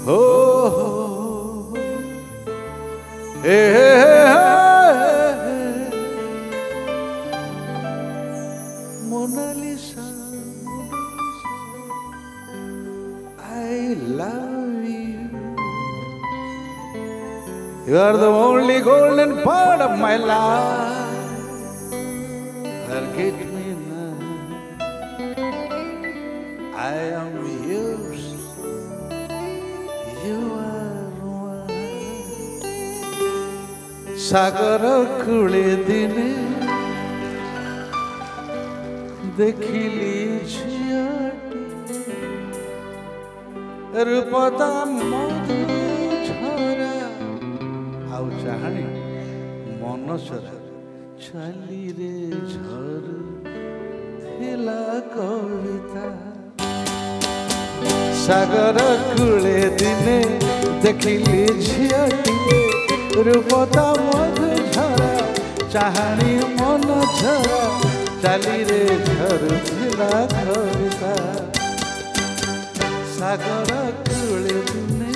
हो Mona Lisa I love you. You are the only golden part of my life. Forget me now. I am yours. You are mine. सागर कूले दिने देखिली झियाटी रूपता मधु झरा आउ चाहणी मन चरा चाली रे झरू थिला कविता सागर कूले दिने देखिली झियाटी रूपता मधु झरा चाहणी मन झरा चाली रे झरू थिला कविता सागर कूले दिने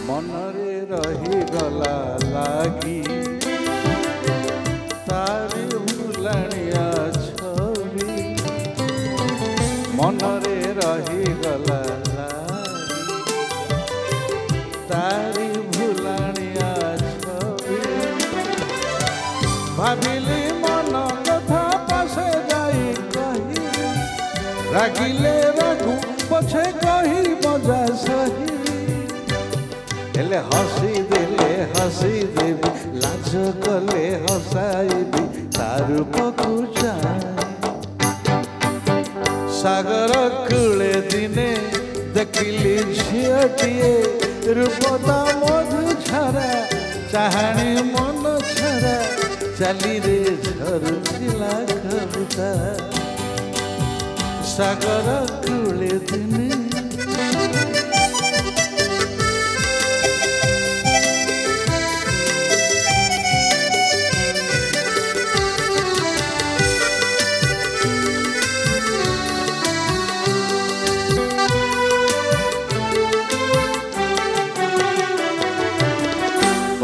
मनरे रही गला लागी तारी भुलाणिया छवि मनरे रही गला लागी तारी भुलाणिया छवि भाविली मन कथा पासे जाई कही रागिले रागु पछे कही मजा सही हेले हसी देले हसी देवी लाज कले हसाइबी तारू पकु सागर कूले दिने देखिली झियटिए रूपता मधु झरा चाहणी मन झरा चाली रे झरुथिला कविता सागर कूले दिने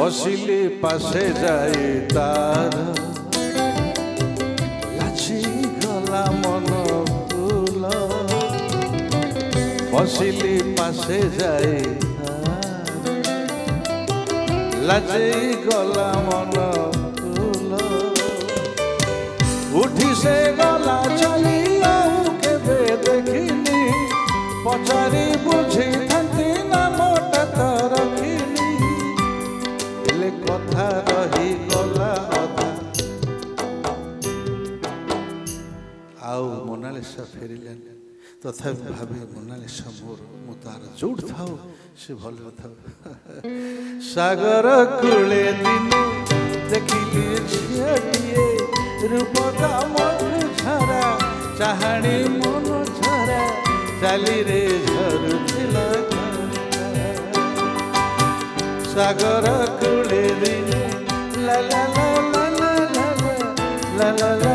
बसिली पासे जाई तार लाची गला मन फूल बसिली पासे जाई तार लाची गला मन फूल उठी से गला चली आऊ केबे देखिनी पचारी बुझी थंती ना मोटा तर कथा रही गला अधा आउ मोनालिसा फेरिले तथापि भावे मोनालिसा मोर मु तार जोड़ थाओ से भल थाओ सागर कूले दिने देखिली झियाटिए रूपता मधु झरा चाहणी मन झरा चाली रे झरुथिला सागर कूले दिने ला ला ला ला ला ला ला ला ला